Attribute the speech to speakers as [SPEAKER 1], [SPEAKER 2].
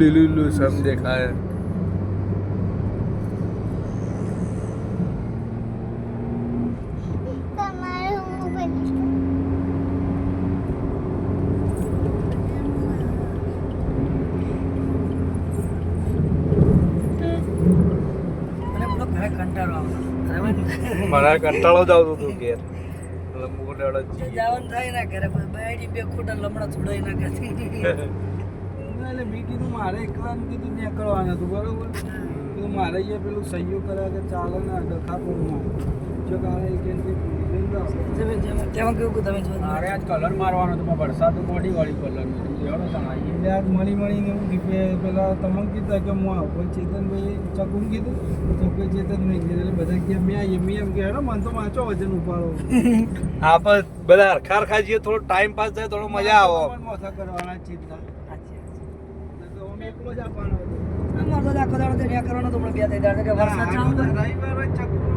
[SPEAKER 1] લીલું લીલું સમ દેખાય. મારા કંટાળો જ આવતો હતો ઘેર
[SPEAKER 2] જવાનું થાય ના કરે બાયડી બે ખોટા લમડા છોડાઈ ના કરે
[SPEAKER 1] એટલે મેં કીધું મારે એકલાનું કીધું ત્યાં કરવાનું હતું બરોબર કીધું મારે અહીંયા પેલું સહીઓ કર્યા કે ચાલે ના ડખાપુરમાં જો કાલે
[SPEAKER 2] તેમાં કેવું કે તમે જો
[SPEAKER 1] મારે આજ કલર મારવાનો હતો વરસાદ બોડી વાળી કલર એટલે આજ મળીને એવું કીધું પેલા તમને કીધું કે હું આવું ચેતનભાઈ ચકું કીધું ચકું ચેતન નહીં કીધું એટલે બધા કે મેં આવીએ મેં એમ કે હેડો મને તો વાંચો વજન ઉપાડો હા પણ બધા હરખાર ખાજીએ થોડો ટાઈમ પાસ થાય થોડો મજા આવે મોથા કરવાના ચિંતા એકલો જ આપવાનો હતો
[SPEAKER 2] અમારે તો આખો દાડો દરિયા કરવાનો તો બે ત્રણ દાડો કે વરસાદ ચાલુ
[SPEAKER 1] રવિવાર ચકું